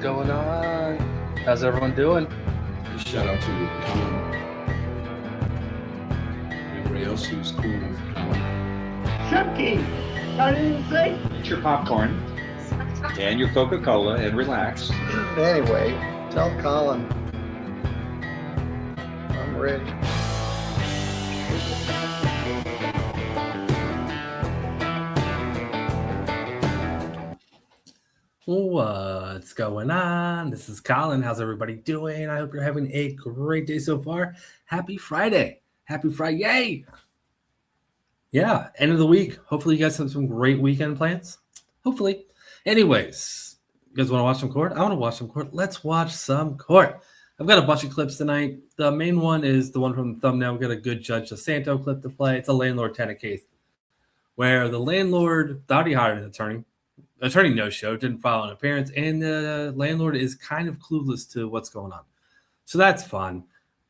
going on? How's everyone doing? Shout out to Colin. Everybody else who's cool with Colin. Chipkey! I didn't say. Eat your popcorn and your Coca-Cola and relax. Anyway, tell Colin I'm ready. What's going on? This is Colin. How's everybody doing? I hope you're having a great day so far. Happy Friday. Happy Friday. Yeah, end of the week. Hopefully you guys have some great weekend plans. Hopefully. Anyways, you guys want to watch some court? I want to watch some court. Let's watch some court. I've got a bunch of clips tonight. The main one is the one from the thumbnail. We've got a good Judge DiSanto clip to play. It's a landlord tenant case where the landlord thought he hired an attorney. Attorney no-show, didn't file an appearance, and the landlord is kind of clueless to what's going on. So that's fun.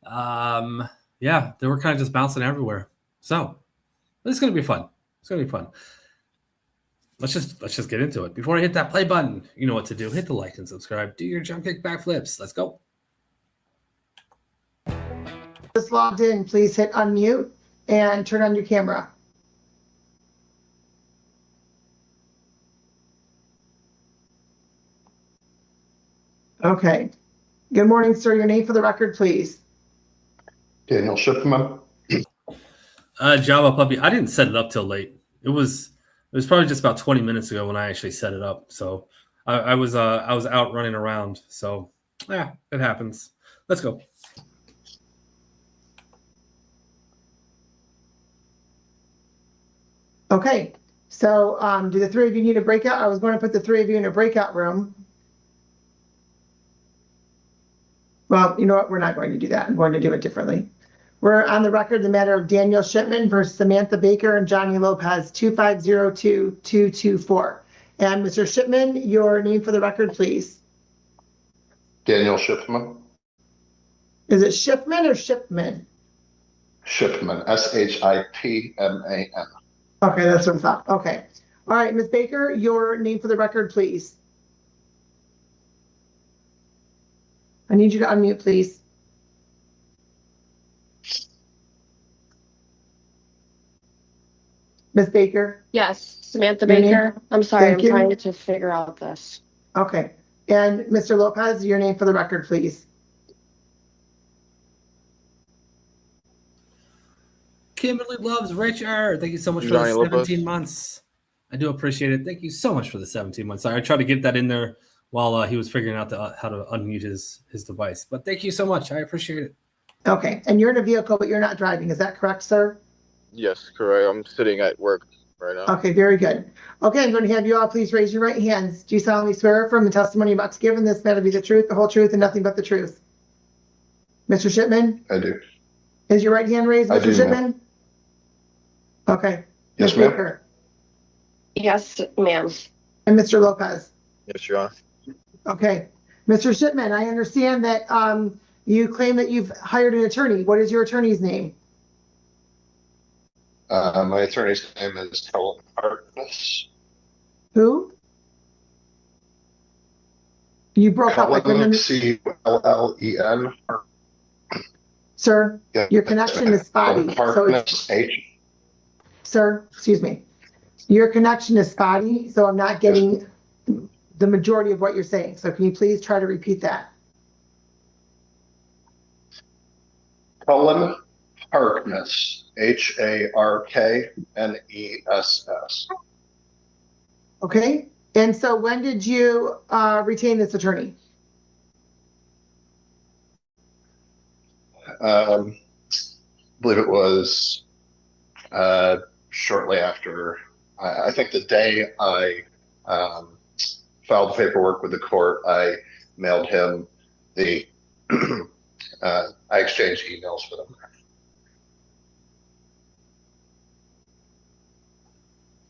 Yeah, they were kind of just bouncing everywhere. So it's going to be fun. It's going to be fun. Let's just get into it. Before I hit that play button, you know what to do. Hit the like and subscribe. Do your jump kick backflips. Let's go. Just logged in. Please hit unmute and turn on your camera. Okay. Good morning, sir. Your name for the record, please. Daniel Shipman. Java Puppy. I didn't set it up till late. It was probably just about 20 minutes ago when I actually set it up. So I was out running around. So yeah, it happens. Let's go. Okay. So do the three of you need a breakout? I was going to put the three of you in a breakout room. Well, you know what? We're not going to do that. I'm going to do it differently. We're on the record the matter of Daniel Shipman versus Samantha Baker and Johnny Lopez, 2502224. And Mr. Shipman, your name for the record, please. Daniel Shipman. Is it Shipman or Shipman? Shipman. Shipman. Okay, that's what I thought. Okay. All right, Ms. Baker, your name for the record, please. I need you to unmute, please. Ms. Baker? Yes, Samantha Your name? Baker. I'm sorry, Thank you. I'm trying to figure out this. Okay. And Mr. Lopez, your name for the record, please. Kimberly loves Richard. Thank you so much for Johnny the Lopez. 17 months. I do appreciate it. Thank you so much for the 17 months. Sorry, I tried to get that in there while he was figuring out how to unmute his device. But thank you so much. I appreciate it. Okay. And you're in a vehicle, but you're not driving. Is that correct, sir? Yes, correct. I'm sitting at work right now. Okay, very good. Okay, I'm going to have you all please raise your right hands. Do you solemnly swear affirm the testimony you're about to give in this matter be the truth, the whole truth, and nothing but the truth? Mr. Shipman? I do. Is your right hand raised, I Mr. do, Shipman? ma'am. Okay. Yes, Ms. ma'am. Baker Yes, ma'am. and Mr. Lopez. Yes, Your Honor. Okay. Mr. Shipman, I understand that you claim that you've hired an attorney. What is your attorney's name? My attorney's name is Colin Harkness. Who? You broke up. I couldn't Colin, under- Cullen. Sir, Yeah. your connection is spotty. So it's, Harkness, sir, excuse me. Your connection is spotty, so I'm not getting the majority of what you're saying. So can you please try to repeat that? Colin Harkness, Harkness. Okay. And so when did you retain this attorney? I believe it was shortly after, I think the day I filed the paperwork with the court, I mailed him the, I exchanged emails with him.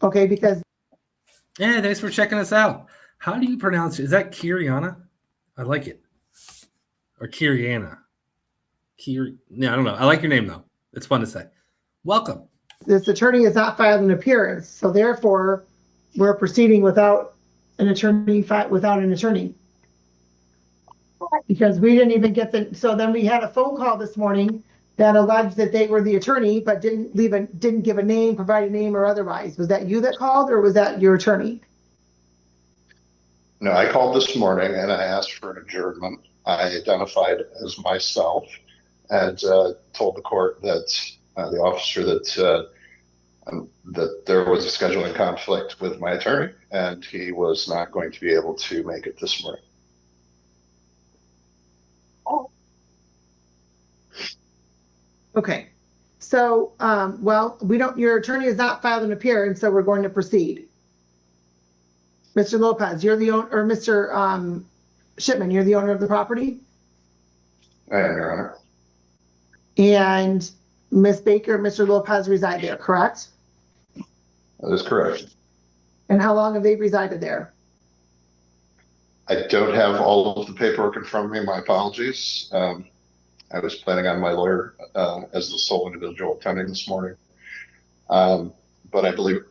Okay, because Yeah, thanks for checking us out. How do you pronounce it? Is that Kiriana? I like it. Or Kiriana. Yeah, I don't know. I like your name, though. It's fun to say. Welcome. this attorney has not filed an appearance, so therefore we're proceeding without an attorney. Because we didn't even get so then we had a phone call this morning that alleged that they were the attorney, but didn't give a name, provide a name or otherwise. Was that you that called or was that your attorney? No, I called this morning and I asked for an adjournment. I identified as myself and told the court that the officer that there was a scheduling conflict with my attorney and he was not going to be able to make it this morning. Okay. So, well, your attorney has not filed an appearance, so we're going to proceed. Mr. Lopez, you're the owner, or Mr. Shipman, you're the owner of the property? I am, Your Honor. And Ms. Baker and Mr. Lopez reside there, correct? That is correct. And how long have they resided there? I don't have all of the paperwork in front of me. My apologies. I was planning on my lawyer as the sole individual attending this morning. But I believe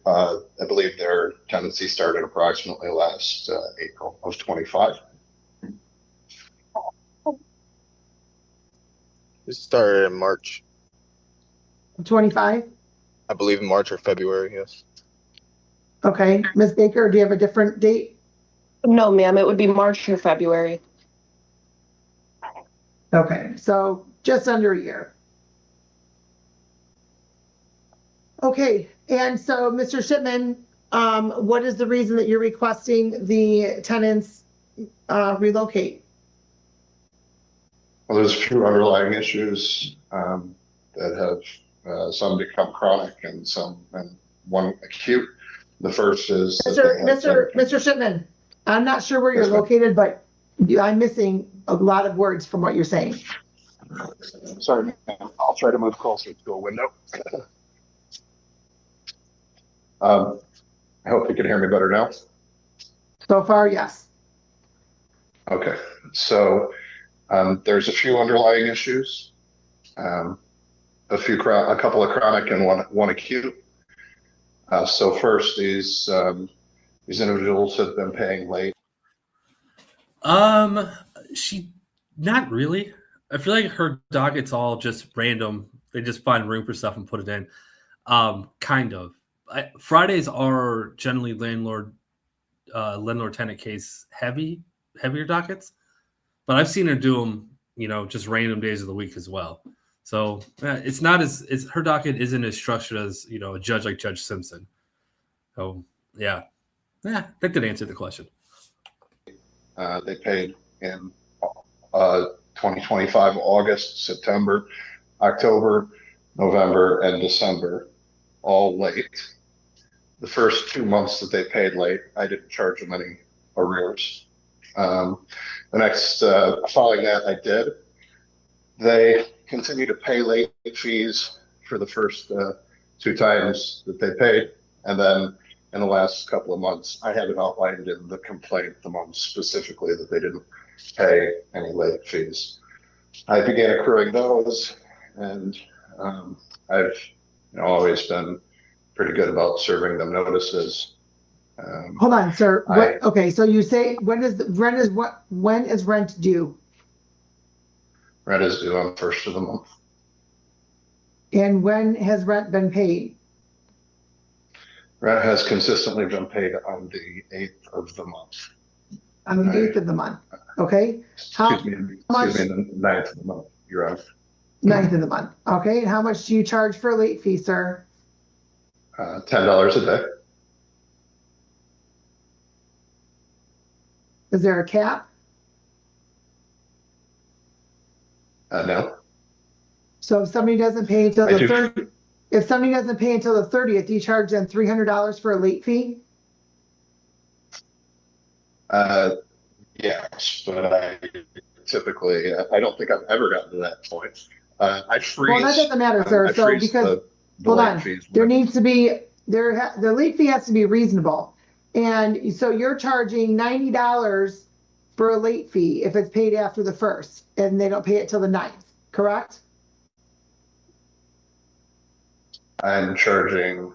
their tenancy started approximately last April of 25. This started in March. 25? I believe March or February, yes. Okay. Ms. Baker, do you have a different date? No, ma'am, it would be March or February. Okay, so just under a year. Okay, and so Mr. Shipman, what is the reason that you're requesting the tenants relocate? Well, there's a few underlying issues that have some become chronic and one acute. The first is Mr. Shipman, I'm not sure where you're located, but I'm missing a lot of words from what you're saying. Sorry, ma'am. I'll try to move closer to a window. I hope you can hear me better now. So far, yes. Okay, so there's a few underlying issues, a couple of chronic and one acute. So first, these individuals have been paying late. She not really. I feel like her docket's all just random. They just find room for stuff and put it in. Kind of. Fridays are generally landlord tenant case heavier dockets, but I've seen her do them, just random days of the week as well. So it's not her docket isn't as structured as a judge like Judge Simpson. So yeah, I think that answered the question. They paid in 2025 August, September, October, November, and December, all late. The first 2 months that they paid late, I didn't charge them any arrears. The next, following that, I did. They continue to pay late fees for the first 2 times that they paid, and then in the last couple of months, I have it outlined in the complaint, the months specifically that they didn't pay any late fees. I began accruing those, and I've always been pretty good about serving them notices. Hold on, sir. Okay, so you say when is rent due? Rent is due on the first of the month. And when has rent been paid? Rent has consistently been paid on the 8th of the month. On the 8th of the month. Okay. Excuse me, the 9th of the month. You're on. 9th of the month. Okay. And how much do you charge for a late fee, sir? $10 a day. Is there a cap? No. So if somebody doesn't pay until the 30th, if somebody doesn't pay until the 30th, do you charge them $300 for a late fee? Yes, but I typically, I don't think I've ever gotten to that point. I freeze. Well, that doesn't matter, sir. So because hold on, there needs to be the late fee has to be reasonable, and so you're charging $90 for a late fee if it's paid after the 1st, and they don't pay it till the 9th, correct? I'm charging.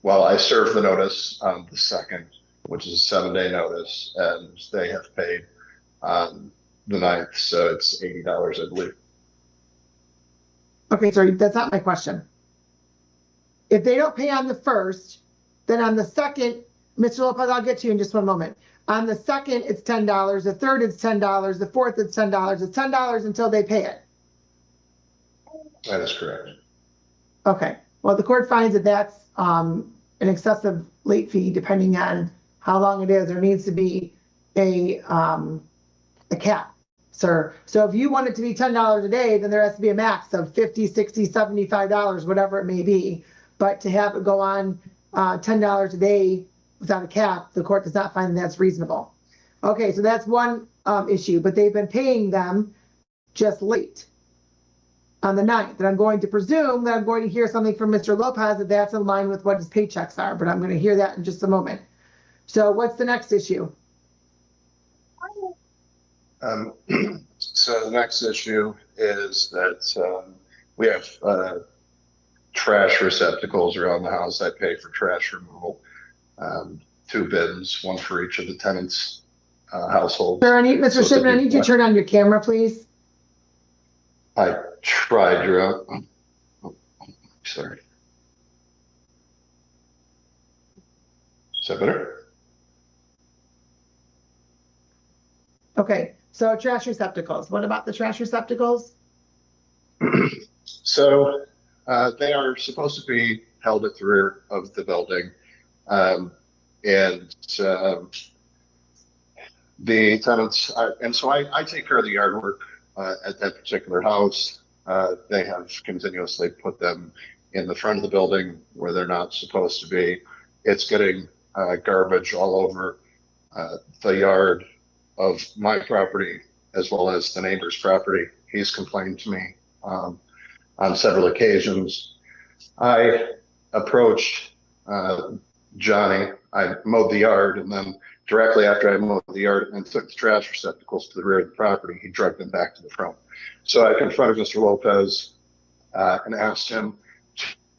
Well, I serve the notice on the 2nd, which is a 7-day notice, and they have paid on the 9th, so it's $80, I believe. Okay, sorry, that's not my question. If they don't pay on the 1st, then on the 2nd, Mr. Lopez, I'll get to you in just one moment. On the 2nd, it's $10. The 3rd, it's $10. The 4th, it's $10. It's $10 until they pay it. That is correct. Okay. Well, the court finds that that's an excessive late fee, depending on how long it is. There needs to be a cap, sir. So if you want it to be $10 a day, then there has to be a max of $50, $60, $75, whatever it may be. But to have it go on $10 a day without a cap, the court does not find that's reasonable. Okay, so that's one issue, but they've been paying them just late on the 9th. And I'm going to presume that I'm going to hear something from Mr. Lopez that that's in line with what his paychecks are, but I'm going to hear that in just a moment. So what's the next issue? So the next issue is that we have trash receptacles around the house. I pay for trash removal. 2 bins, one for each of the tenants' households. Sir, Mr. Shipman, I need you to turn on your camera, please. I tried, Drew. Oh, sorry. Is that better? Okay, so trash receptacles. What about the trash receptacles? So they are supposed to be held at the rear of the building. The tenants, and so I take care of the yard work at that particular house. They have continuously put them in the front of the building where they're not supposed to be. It's getting garbage all over the yard of my property as well as the neighbor's property. He's complained to me on several occasions. I approached Johnny. I mowed the yard, and then directly after I mowed the yard and took the trash receptacles to the rear of the property, he dragged them back to the front. So I confronted Mr. Lopez and asked him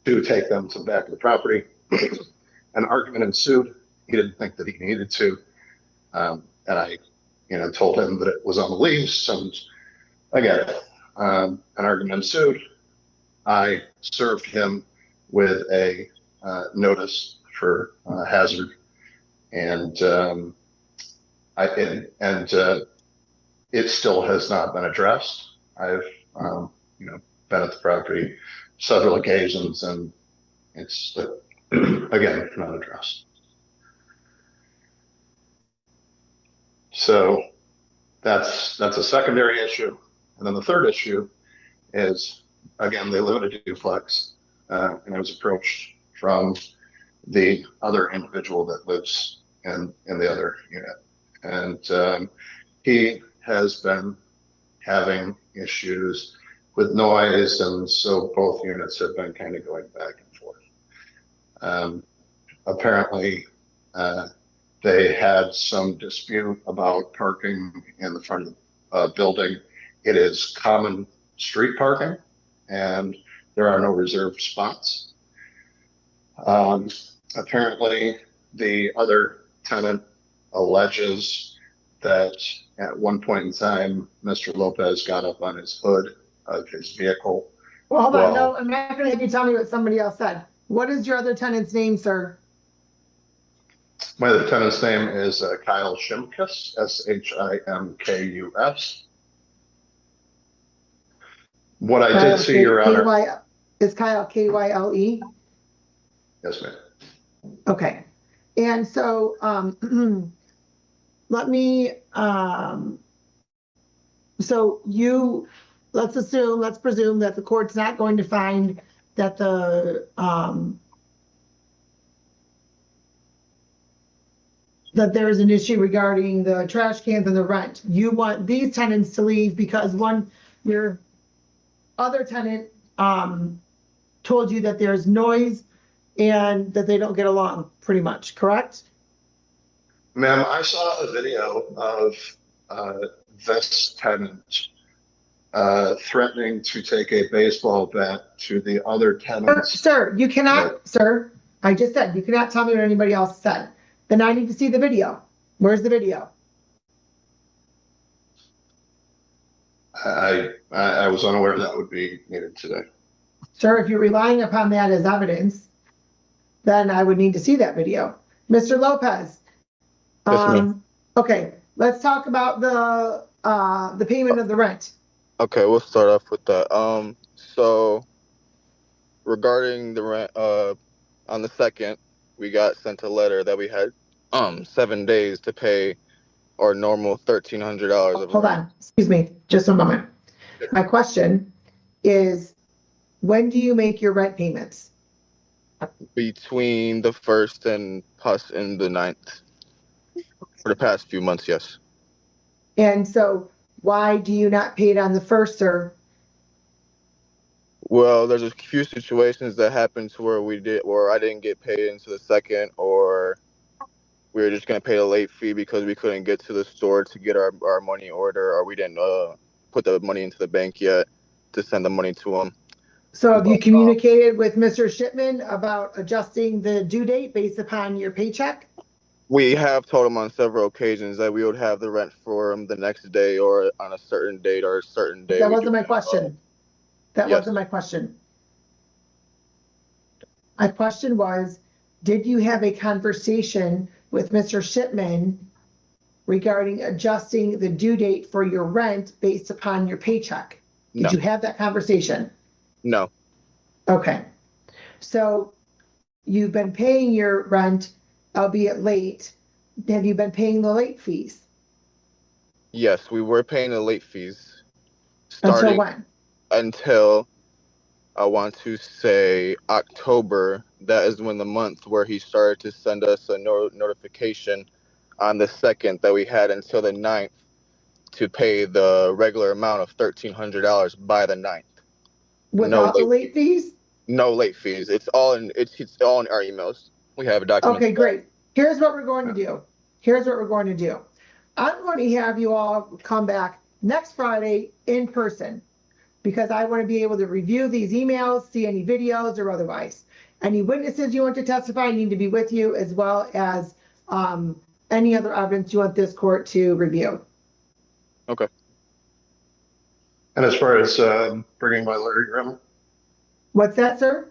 to take them to the back of the property. An argument ensued. He didn't think that he needed to, and I, told him that it was on the lease. And again, an argument ensued. I served him with a notice for hazard, and it still has not been addressed. I've been at the property several occasions, and it's again not addressed. So that's a secondary issue, and then the third issue is, again, they live in a duplex, and I was approached from the other individual that lives in the other unit, and he has been having issues with noise, and so both units have been kind of going back and forth. Apparently, they had some dispute about parking in the front of the building. It is common street parking, and there are no reserved spots. Apparently, the other tenant alleges that at one point in time, Mr. Lopez got up on his hood of his vehicle. Well, hold on. No, I'm not going to have you tell me what somebody else said. What is your other tenant's name, sir? My other tenant's name is Kyle Shimkus, Shimkus. What I did see, Your Honor. Is Kyle Kyle? Yes, ma'am. Okay. And so let's presume that the court's not going to find that that there is an issue regarding the trash cans and the rent. You want these tenants to leave because your other tenant told you that there's noise and that they don't get along, pretty much, correct? Ma'am, I saw a video of this tenant threatening to take a baseball bat to the other tenants. Sir, you cannot, sir, I just said, you cannot tell me what anybody else said. Then I need to see the video. Where's the video? I was unaware that would be needed today. Sir, if you're relying upon that as evidence, then I would need to see that video. Mr. Lopez. Yes, ma'am. Okay, let's talk about the payment of the rent. Okay, we'll start off with that. So regarding the rent, on the 2nd, we got sent a letter that we had 7 days to pay our normal $1,300 of Hold rent. on, excuse me, just a moment. My question is, when do you make your rent payments? Between the 1st and the 9th. For the past few months, yes. And so why do you not pay it on the 1st, sir? Well, there's a few situations that happened to where I didn't get paid into the 2nd, or we were just gonna pay a late fee because we couldn't get to the store to get our money order, or we didn't put the money into the bank yet to send the money to them. So have you communicated with Mr. Shipman about adjusting the due date based upon your paycheck? We have told him on several occasions that we would have the rent for him the next day or on a certain date or a certain day. That wasn't my question. That Yes. wasn't my question. My question was, did you have a conversation with Mr. Shipman regarding adjusting the due date for your rent based upon your paycheck? Did No. you have that conversation? No. Okay. So you've been paying your rent, albeit late. Have you been paying the late fees? Yes, we were paying the late fees. Until when? Until, I want to say, October. That is when the month where he started to send us a notification on the 2nd that we had until the 9th to pay the regular amount of $1,300 by the 9th. Without the late fees? No late fees. It's all in our emails. We have a document. Okay, great. Here's what we're going to do. Here's what we're going to do. I'm going to have you all come back next Friday in person because I want to be able to review these emails, see any videos or otherwise. Any witnesses you want to testify need to be with you, as well as any other evidence you want this court to review. Okay. And as far as bringing my lawyer, Your Honor? What's that, sir?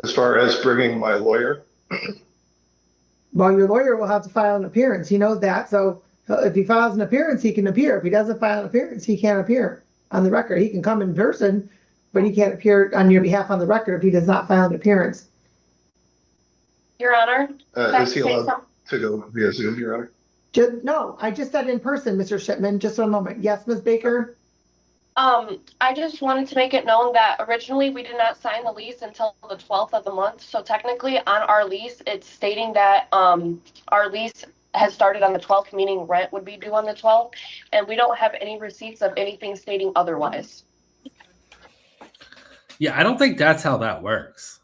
As far as bringing my lawyer? Well, your lawyer will have to file an appearance. He knows that. So if he files an appearance, he can appear. If he doesn't file an appearance, he can't appear on the record. He can come in person, but he can't appear on your behalf on the record if he does not file an appearance. Your Honor? Is he allowed to go via Zoom, Your Honor? No, I just said in person, Mr. Shipman. Just one moment. Yes, Ms. Baker? I just wanted to make it known that originally we did not sign the lease until the 12th of the month. So technically on our lease, it's stating that our lease has started on the 12th, meaning rent would be due on the 12th. And we don't have any receipts of anything stating otherwise. Yeah, I don't think that's how that works.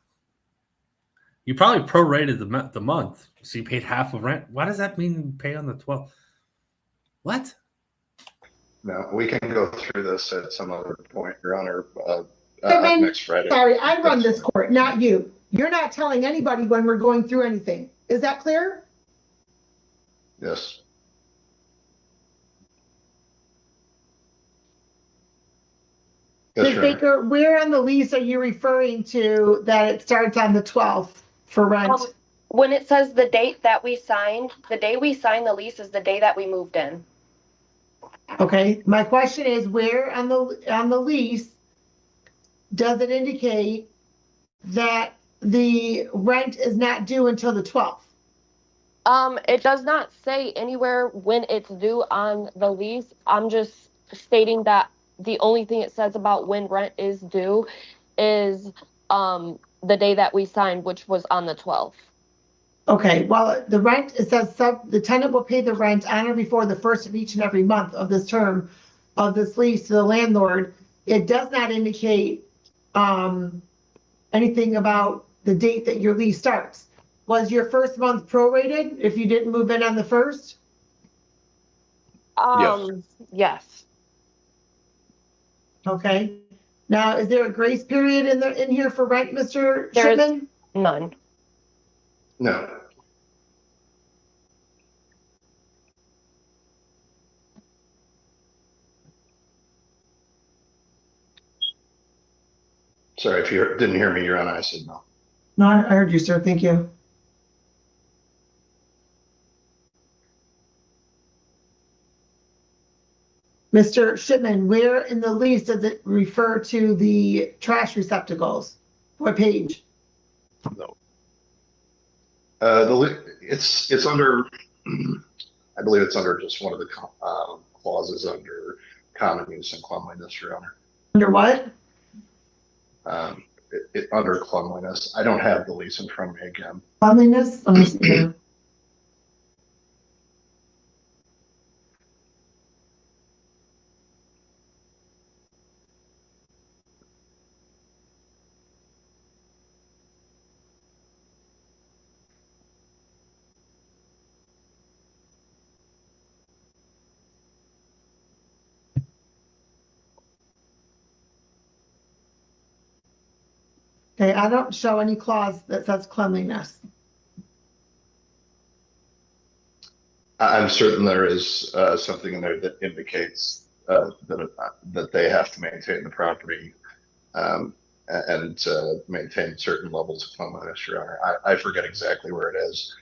You probably prorated the month, so you paid half of rent. Why does that mean you pay on the 12th? What? No, we can go through this at some other point, Your Honor, next Friday. Sorry, I run this court, not you. You're not telling anybody when we're going through anything. Is that clear? Yes. Ms. Baker, where on the lease are you referring to that it starts on the 12th for rent? When it says the date that we signed, the day we signed the lease is the day that we moved in. Okay, my question is, where on the lease does it indicate that the rent is not due until the 12th? It does not say anywhere when it's due on the lease. I'm just stating that the only thing it says about when rent is due is the day that we signed, which was on the 12th. Okay, well, the rent, it says the tenant will pay the rent on or before the first of each and every month of this term of this lease to the landlord. It does not indicate anything about the date that your lease starts. Was your first month prorated if you didn't move in on the first? Yes. Okay. Now, is there a grace period in here for rent, Mr. Shipman? None. No. Sorry, if you didn't hear me, Your Honor, I said no. No, I heard you, sir. Thank you. Mr. Shipman, where in the lease does it refer to the trash receptacles? What page? No. It's under, I believe it's under just one of the clauses under common use and cleanliness, Your Honor. Under what? Under cleanliness. I don't have the lease in front of me again. Cleanliness? Let me see here. Okay, I don't show any clause that says cleanliness. I'm certain there is something in there that indicates that they have to maintain the property and maintain certain levels of cleanliness, Your Honor. I forget exactly where it is.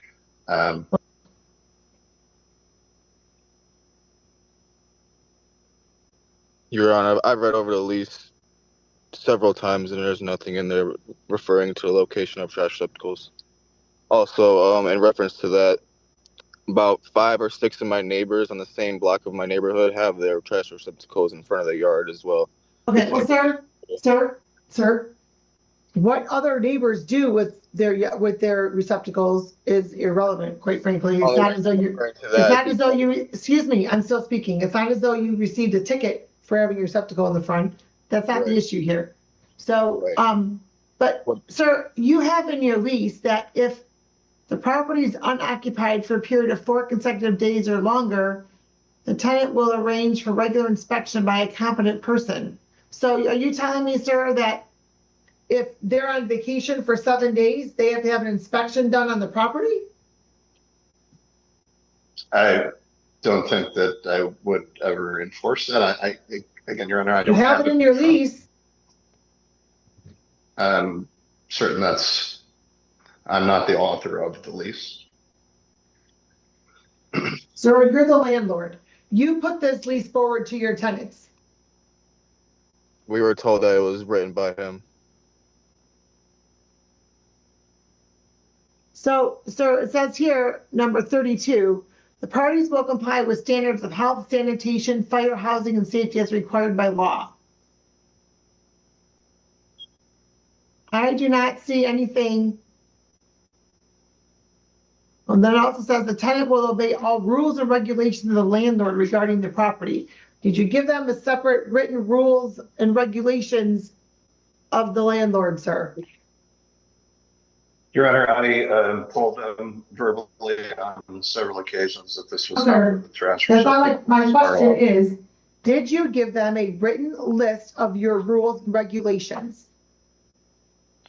Your Honor, I've read over the lease several times, and there's nothing in there referring to the location of trash receptacles. Also, in reference to that, about 5 or 6 of my neighbors on the same block of my neighborhood have their trash receptacles in front of their yard as well. Okay, well, sir, what other neighbors do with their receptacles is irrelevant, quite frankly. It's not as though you, excuse me, I'm still speaking. It's not as though you received a ticket for having your receptacle in the front. That's not the issue here. So, but sir, you have in your lease that if the property is unoccupied for a period of 4 consecutive days or longer, the tenant will arrange for regular inspection by a competent person. So are you telling me, sir, that if they're on vacation for 7 days, they have to have an inspection done on the property? I don't think that I would ever enforce that. Again, Your Honor, I don't have it in your lease. I'm certain I'm not the author of the lease. Sir, you're the landlord. You put this lease forward to your tenants. We were told that it was written by him. So, sir, it says here, number 32, the parties will comply with standards of health, sanitation, fire, housing, and safety as required by law. I do not see anything. And then it also says the tenant will obey all rules and regulations of the landlord regarding the property. Did you give them the separate written rules and regulations of the landlord, sir? Your Honor, I told them verbally on several occasions that this was not the trash receptacle. My question is, did you give them a written list of your rules and regulations?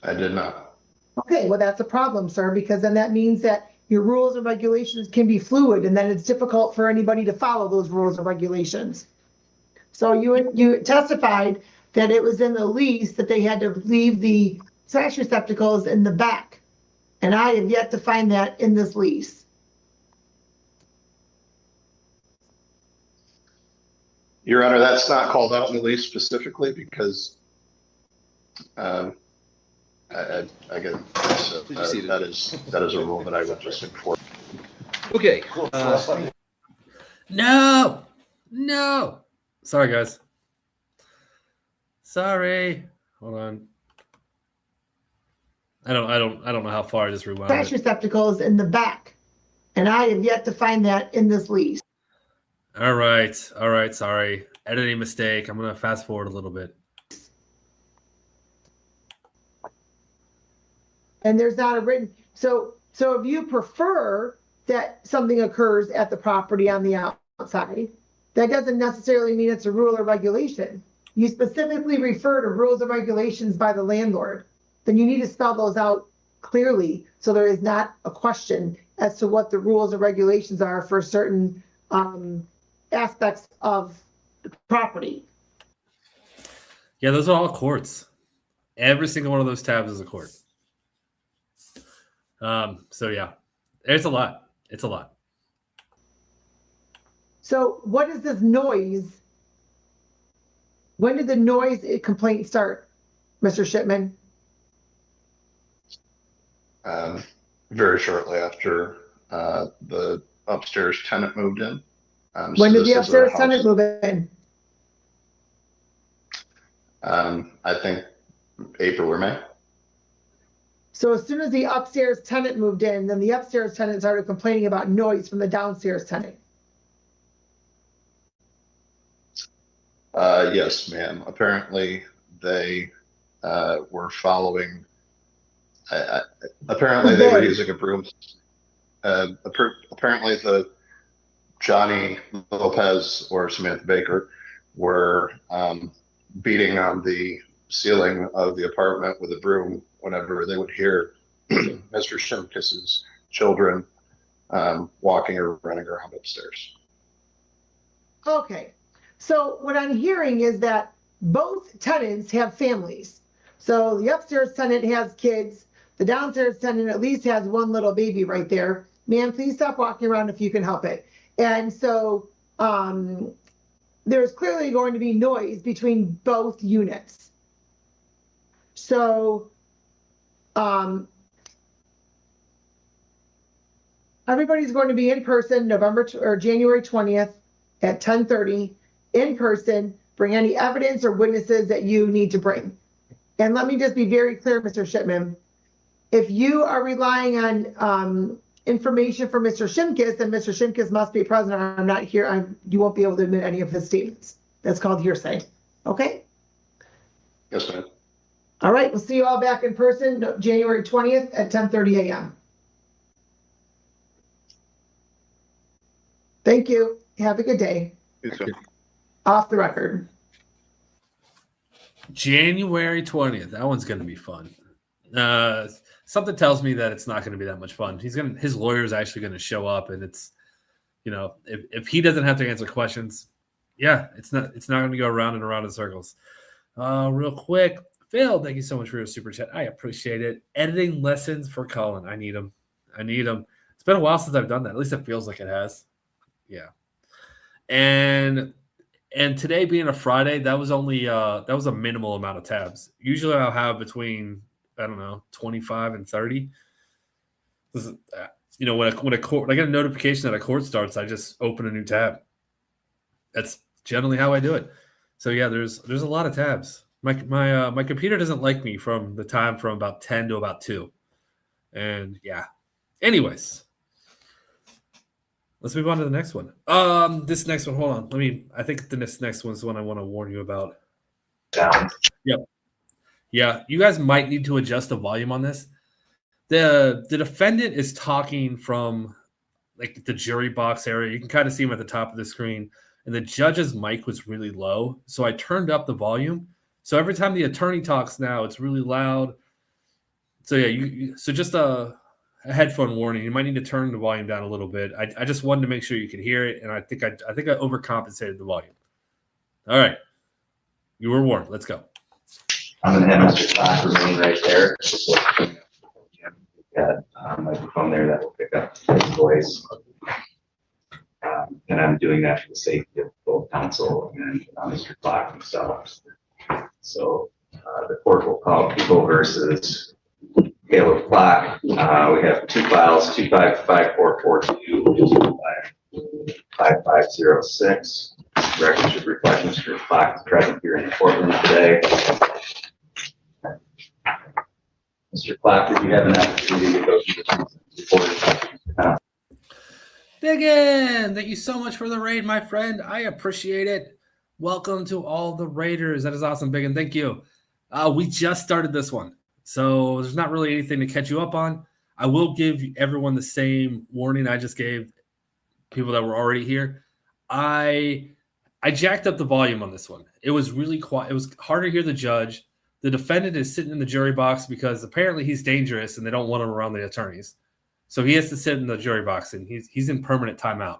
I did not. Okay, well, that's a problem, sir, because then that means that your rules and regulations can be fluid, and then it's difficult for anybody to follow those rules and regulations. So you testified that it was in the lease that they had to leave the trash receptacles in the back. And I have yet to find that in this lease. Your Honor, that's not called out in the lease specifically because I get that is a rule that I would just enforce. Okay. No. Sorry, guys. Sorry. Hold on. I don't know how far I just rewound. Trash receptacles in the back, and I have yet to find that in this lease. All right. Sorry, editing mistake. I'm gonna fast forward a little bit. And there's not a written. So if you prefer that something occurs at the property on the outside, that doesn't necessarily mean it's a rule or regulation. You specifically refer to rules and regulations by the landlord. Then you need to spell those out clearly so there is not a question as to what the rules and regulations are for certain aspects of the property. Yeah, those are all courts. Every single one of those tabs is a cord. So yeah, it's a lot. It's a lot. So what is this noise? When did the noise complaint start, Mr. Shipman? Very shortly after the upstairs tenant moved in. When did the upstairs tenant move in? I think April or May. So as soon as the upstairs tenant moved in, then the upstairs tenant started complaining about noise from the downstairs tenant. Yes, ma'am. Apparently they were following. Apparently they were using a broom. Apparently the Johnny Lopez or Samantha Baker were beating on the ceiling of the apartment with a broom whenever they would hear Mr. Shimkus's children walking or running around upstairs. Okay. So what I'm hearing is that both tenants have families. So the upstairs tenant has kids. The downstairs tenant at least has one little baby right there. Man, please stop walking around if you can help it. And so there's clearly going to be noise between both units. So everybody's going to be in person January 20th at 10:30 in person. Bring any evidence or witnesses that you need to bring. And let me just be very clear, Mr. Shipman. If you are relying on information from Mr. Shimkus, then Mr. Shimkus must be present. I'm not here. You won't be able to admit any of his statements. That's called hearsay. Okay? Yes, ma'am. All right. We'll see you all back in person January 20th at 10:30 a.m. Thank you. Have a good day. Yes, sir. Off the record. January 20th. That one's going to be fun. Something tells me that it's not going to be that much fun. His lawyer is actually going to show up, and it's, if he doesn't have to answer questions, yeah, it's not going to go around and around in circles. Real quick, Phil, thank you so much for your super chat. I appreciate it. Editing lessons for Colin. I need them. It's been a while since I've done that. At least it feels like it has. Yeah. And today being a Friday, that was only that was a minimal amount of tabs. Usually I'll have between 25 and 30. This is, when I get a notification that a court starts, I just open a new tab. That's generally how I do it. So yeah, there's a lot of tabs. My computer doesn't like me from the time from about 10 to about 2. And yeah. Anyways, let's move on to the next one. This next one, hold on. I think the next one's the one I want to warn you about. Yep. Yeah, you guys might need to adjust the volume on this. The defendant is talking from like the jury box area. You can kind of see him at the top of the screen. And the judge's mic was really low. So I turned up the volume. So every time the attorney talks now, it's really loud. So yeah, so just a headphone warning. You might need to turn the volume down a little bit. I just wanted to make sure you could hear it, and I think I overcompensated the volume. All right, you were warned. Let's go. I'm going to have Mr. Clark remain right there. We've got a microphone there that will pick up his voice. And I'm doing that for the safety of both counsel and Mr. Clark himself. So the court will call People versus Caleb Clark. We have two files, 255-442, 5506. Record should reflect Mr. Clark is present here in the courtroom today. Mr. Clark, did you have an opportunity to go through the report? Biggin, thank you so much for the raid, my friend. I appreciate it. Welcome to all the raiders. That is awesome, Biggin. Thank you. We just started this one, so there's not really anything to catch you up on. I will give everyone the same warning I just gave people that were already here. I jacked up the volume on this one. It was really quiet. It was hard to hear the judge. The defendant is sitting in the jury box because apparently he's dangerous and they don't want him around the attorneys. So he has to sit in the jury box, and he's in permanent timeout.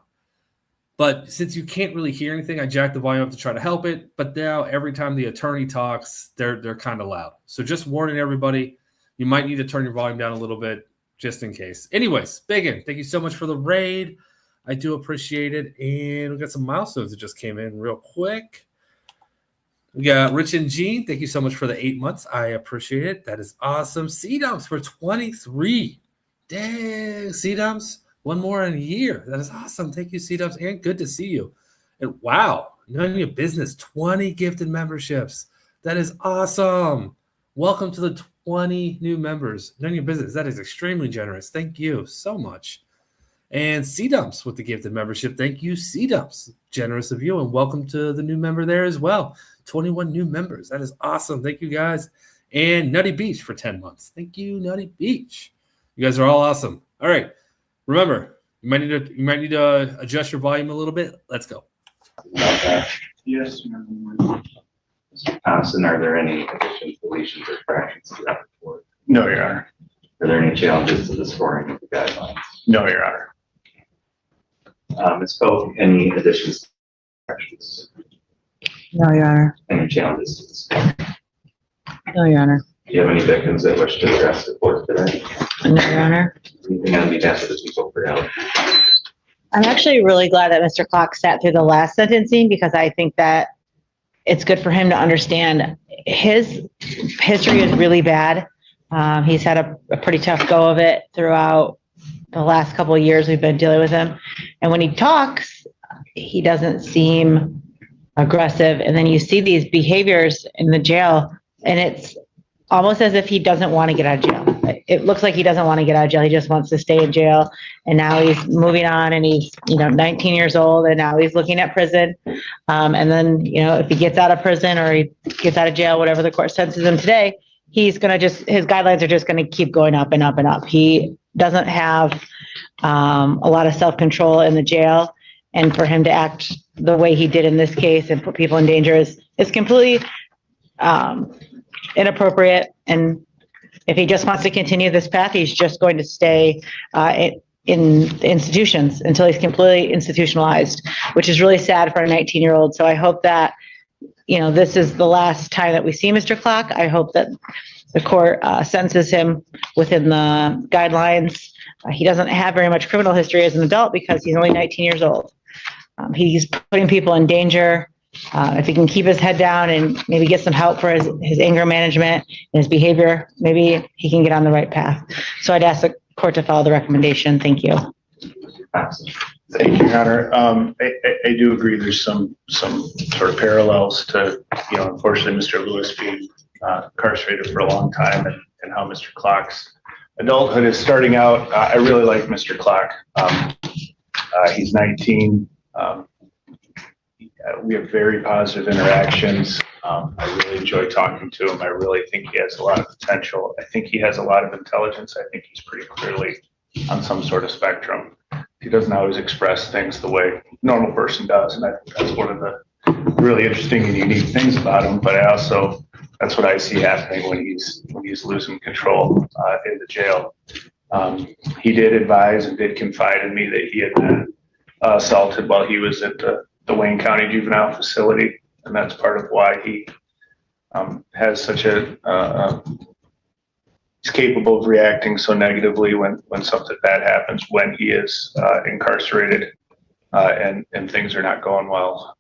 But since you can't really hear anything, I jacked the volume up to try to help it. But now every time the attorney talks, they're kind of loud. So just warning everybody, you might need to turn your volume down a little bit just in case. Anyways, Biggin, thank you so much for the raid. I do appreciate it. And we got some milestones that just came in real quick. We got Rich and Jean. Thank you so much for the 8 months. I appreciate it. That is awesome. C-Dumps for 23. Dang, C-Dumps. One more in a year. That is awesome. Thank you, C-Dubs, and good to see you. And wow, none of your business, 20 gifted memberships. That is awesome. Welcome to the 20 new members. None of your business. That is extremely generous. Thank you so much. And C-Dumps with the gifted membership. Thank you, C-Dumps. Generous of you, and welcome to the new member there as well. 21 new members. That is awesome. Thank you, guys. And Nutty Beach for 10 months. Thank you, Nutty Beach. You guys are all awesome. All right. Remember, you might need to adjust your volume a little bit. Let's go. Yes. Mr. Thompson, are there any additions, deletions, or corrections to that report? No, Your Honor. Are there any challenges to the scoring of the guidelines? No, Your Honor. Ms. Koch, any additions, corrections? No, Your Honor. Any challenges to the scoring? No, Your Honor. Do you have any victims that wish to address the court today? No, Your Honor. Anything on behalf of the people for help? I'm actually really glad that Mr. Clark sat through the last sentencing because I think that it's good for him to understand his history is really bad. He's had a pretty tough go of it throughout the last couple of years we've been dealing with him. And when he talks, he doesn't seem aggressive. And then you see these behaviors in the jail, and it's almost as if he doesn't want to get out of jail. It looks like he doesn't want to get out of jail. He just wants to stay in jail. And now he's moving on, and he's, 19 years old, and now he's looking at prison. And then, if he gets out of prison or he gets out of jail, whatever the court sentences him today, he's going to his guidelines are just going to keep going up and up and up. He doesn't have a lot of self-control in the jail. And for him to act the way he did in this case and put people in danger is completely inappropriate. And if he just wants to continue this path, he's just going to stay in institutions until he's completely institutionalized, which is really sad for a 19-year-old. So I hope that, this is the last time that we see Mr. Clark. I hope that the court sentences him within the guidelines. He doesn't have very much criminal history as an adult because he's only 19 years old. He's putting people in danger. If he can keep his head down and maybe get some help for his anger management and his behavior, maybe he can get on the right path. So I'd ask the court to follow the recommendation. Thank you. Thank you, Your Honor. I do agree there's some sort of parallels to, unfortunately, Mr. Lewis being incarcerated for a long time and how Mr. Clark's adulthood is starting out. I really like Mr. Clark. He's 19. We have very positive interactions. I really enjoy talking to him. I really think he has a lot of potential. I think he has a lot of intelligence. I think he's pretty clearly on some sort of spectrum. He doesn't always express things the way a normal person does, and I think that's one of the really interesting and unique things about him. But that's what I see happening when he's losing control in the jail. He did advise and did confide in me that he had been assaulted while he was at the Wayne County Juvenile Facility, and that's part of why he has such he's capable of reacting so negatively when something bad happens when he is incarcerated and things are not going well.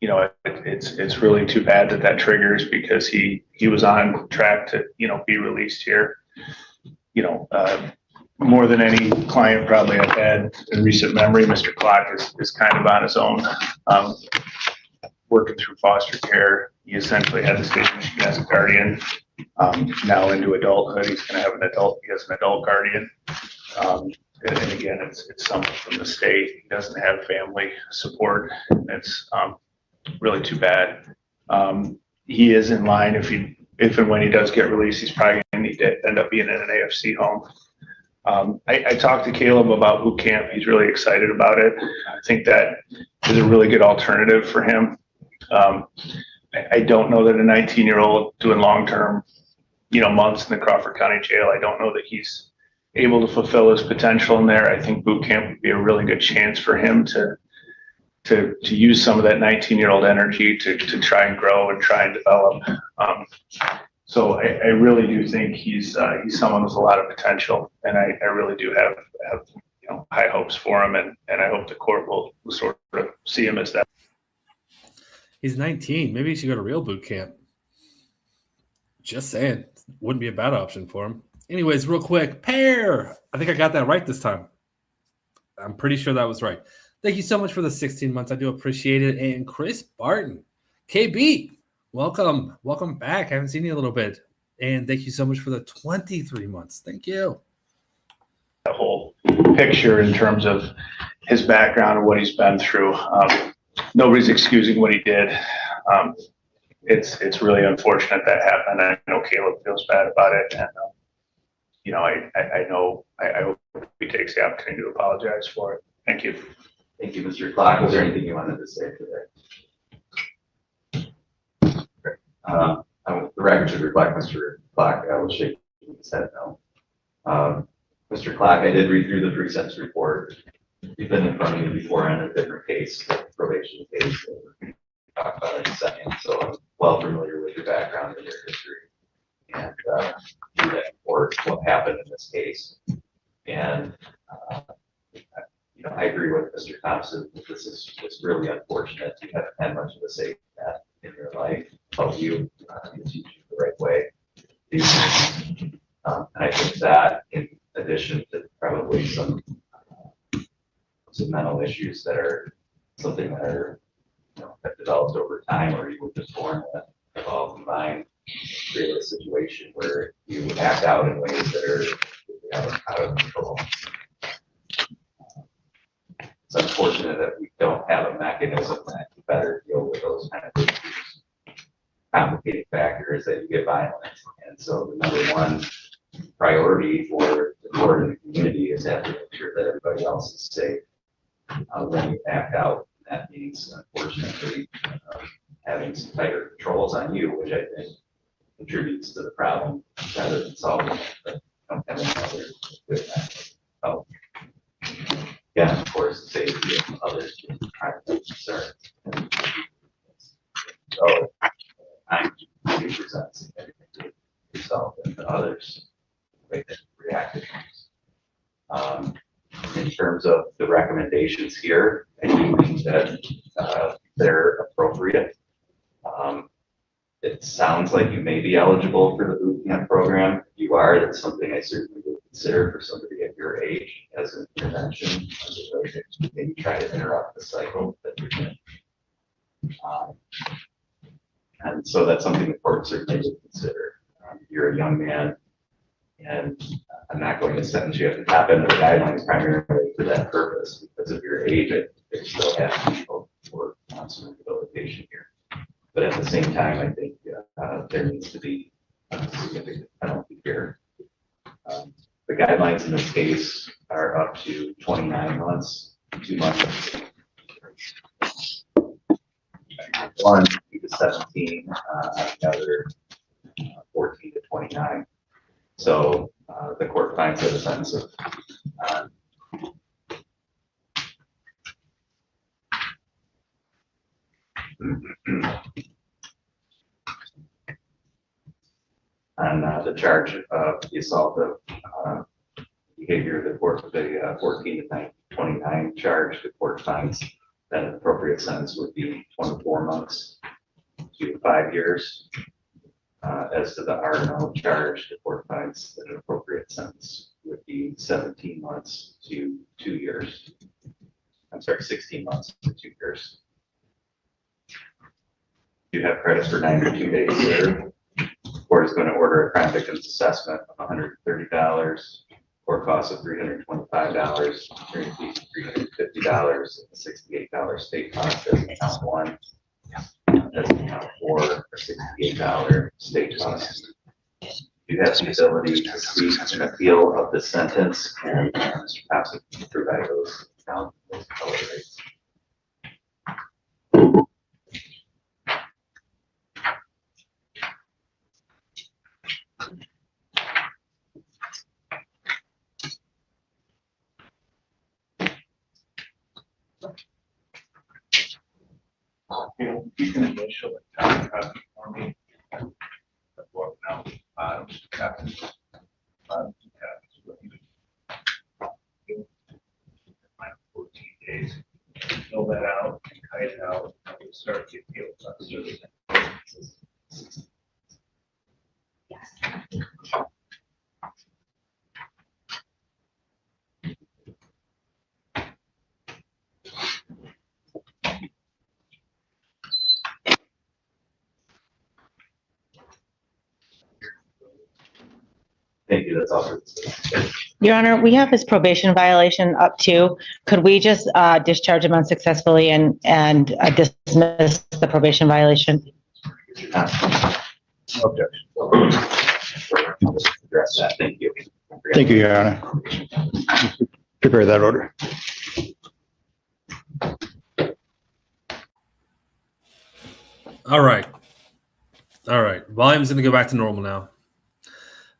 It's really too bad that triggers because he was on track to be released here. More than any client probably I've had in recent memory, Mr. Clark is kind of on his own, working through foster care. He essentially had the state of Michigan as a guardian. Now into adulthood, he's going to have he has an adult guardian. And again, it's someone from the state. He doesn't have family support. It's really too bad. He is in line if and when he does get released, he's probably going to need to end up being in an AFC home. I talked to Caleb about boot camp. He's really excited about it. I think that is a really good alternative for him. I don't know that a 19-year-old doing long-term, months in the Crawford County Jail, I don't know that he's able to fulfill his potential in there, I think boot camp would be a really good chance for him to use some of that 19-year-old energy to try and grow and try and develop. So I really do think he's someone with a lot of potential, and I really do have high hopes for him, and I hope the court will sort of see him as that. He's 19. Maybe he should go to real boot camp. Just saying. Wouldn't be a bad option for him. Anyways, real quick, Pear. I think I got that right this time. I'm pretty sure that was right. Thank you so much for the 16 months. I do appreciate it. And Chris Barton, KB, welcome. Welcome back. I haven't seen you in a little bit. And thank you so much for the 23 months. Thank you. The whole picture in terms of his background and what he's been through. Nobody's excusing what he did. It's really unfortunate that happened. I know Caleb feels bad about it, and I hope he takes the opportunity to apologize for it. Thank you. Thank you, Mr. Clark. Was there anything you wanted to say today? The record should reflect Mr. Clark. I was shaking his head no. Mr. Clark, I did read through the pre-sentence report. You've been in front of me before on a different case, the probation case that we're talk about in a second. So I'm well familiar with your background and your history, and through that report, what happened in this case. And I agree with Mr. Thompson that this is just really unfortunate. You haven't had much of a say in your life, help you teach you the right way. And I think that, in addition to probably some mental issues that are something that are have developed over time, or you were just born with, have all combined, create a situation where you act out in ways that are out of control. It's unfortunate that we don't have a mechanism that can better deal with those kind of issues. Complicating factor is that you get violent, and so the number one priority for the court and the community is to have to make sure that everybody else is safe when you act out. That means, unfortunately, having some tighter controls on you, which I think contributes to the problem rather than solving it. But don't have any other good help. Yeah, of course, the safety of others is a concern. So, you present significantly to yourself and to others the way that you reacted. In terms of the recommendations here, I do think that they're appropriate. It sounds like you may be eligible for the boot camp program. If you are, that's something I certainly would consider for somebody at your age as an intervention. Maybe try to interrupt the cycle that you're in. And so that's something the court certainly would consider. You're a young man, and I'm not going to sentence you at the top end of the guidelines primarily for that purpose. Because of your age, I still have people for some rehabilitation here. But at the same time, I think there needs to be a significant penalty here. The guidelines in this case are up to 29 months, 2 months. 1 to 17, the other 14 to 29. So the court finds it a sentence of on the charge of the assault of behavior, the 14 to 29 charge, the court finds that an appropriate sentence would be 24 months to 5 years. As to the R&O charge, the court finds that an appropriate sentence would be 17 months to 2 years. I'm sorry, 16 months to 2 years. You have credits for 92 days there. The court is going to order a crime victims assessment of $130, court costs of $325, hearing fees of $350, $68 state cost as count 1. That's count 4 for $68 state cost. You have the ability to seek an appeal of the sentence, and Mr. Thompson can provide those color rates. You can initial it, copy for me. Well, now, copy. 14 days. Fill that out, kite it out, and we'll start the appeal process. Thank you, that's all. Your Honor, we have his probation violation up too. Could we just discharge him unsuccessfully and dismiss the probation violation? No objection. Address that, thank you. Thank you, Your Honor. Prepare that order. All right. Volume's going to go back to normal now.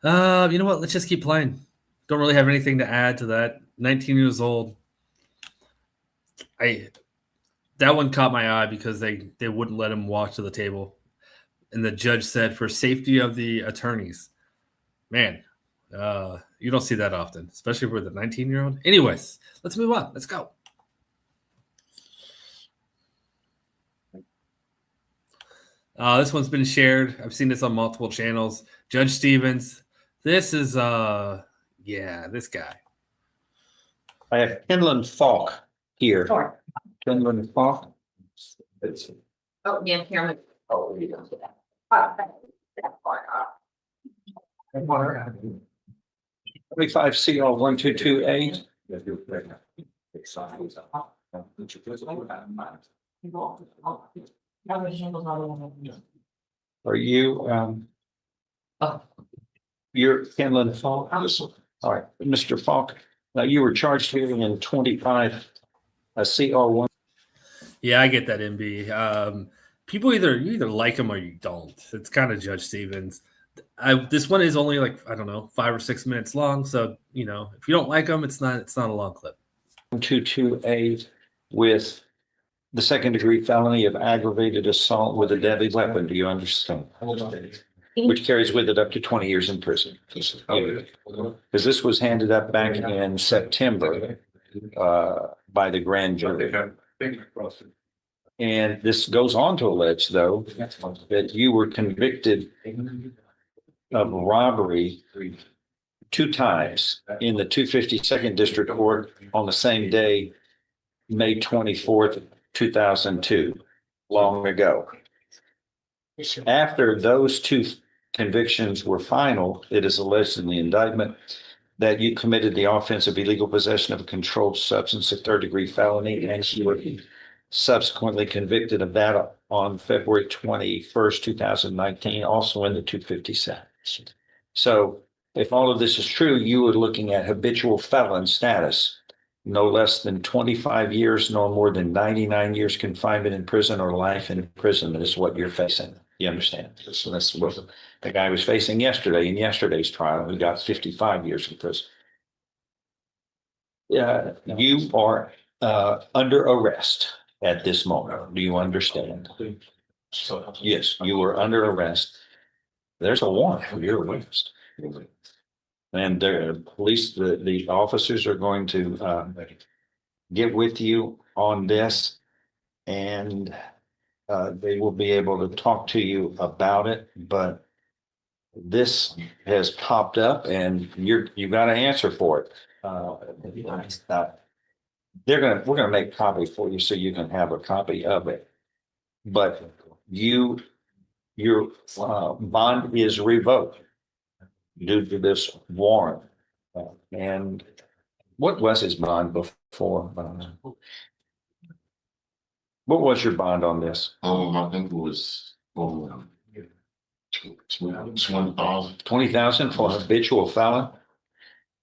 You know what? Let's just keep playing. Don't really have anything to add to that. 19 years old. That one caught my eye because they wouldn't let him walk to the table. And the judge said, for safety of the attorneys. Man, you don't see that often, especially with a 19-year-old. Anyways, let's move on. Let's go. This one's been shared. I've seen this on multiple channels. Judge Stevens. This is, this guy. I have Inland Falk here. Sure. Inland Falk. Oh, yeah, here. Oh, yeah. 25 CL 122A. Are you, you're Inland Falk? All right, Mr. Falk, now you were charged here in 25 CR1. Yeah, I get that, MB. People you either like him or you don't. It's kind of Judge Stevens. This one is only like, I don't know, 5 or 6 minutes long. So, you know, if you don't like him, it's not a long clip. 122A with the second-degree felony of aggravated assault with a deadly weapon. Do you understand? Which carries with it up to 20 years in prison. Because this was handed up back in September by the grand jury. And this goes on to allege, though, that you were convicted of robbery 2 times in the 252nd District Court on the same day, May 24th, 2002, long ago. After those 2 convictions were final, it is alleged in the indictment that you committed the offense of illegal possession of a controlled substance, a 3rd-degree felony, and you were subsequently convicted of that on February 21st, 2019, also in the 257. So if all of this is true, you are looking at habitual felon status, no less than 25 years, no more than 99 years confinement in prison or life in prison is what you're facing. You understand? So that's what the guy was facing yesterday in yesterday's trial, who got 55 years in prison. Yeah, you are under arrest at this moment. Do you understand? Yes, you were under arrest. There's a warrant for your arrest. And the police, the officers are going to get with you on this, and they will be able to talk to you about it. But this has popped up, and you got to answer for it. We're gonna make a copy for you so you can have a copy of it. But your bond is revoked due to this warrant. And what was his bond before? What was your bond on this? I think it was 20,000. 20,000 for habitual felon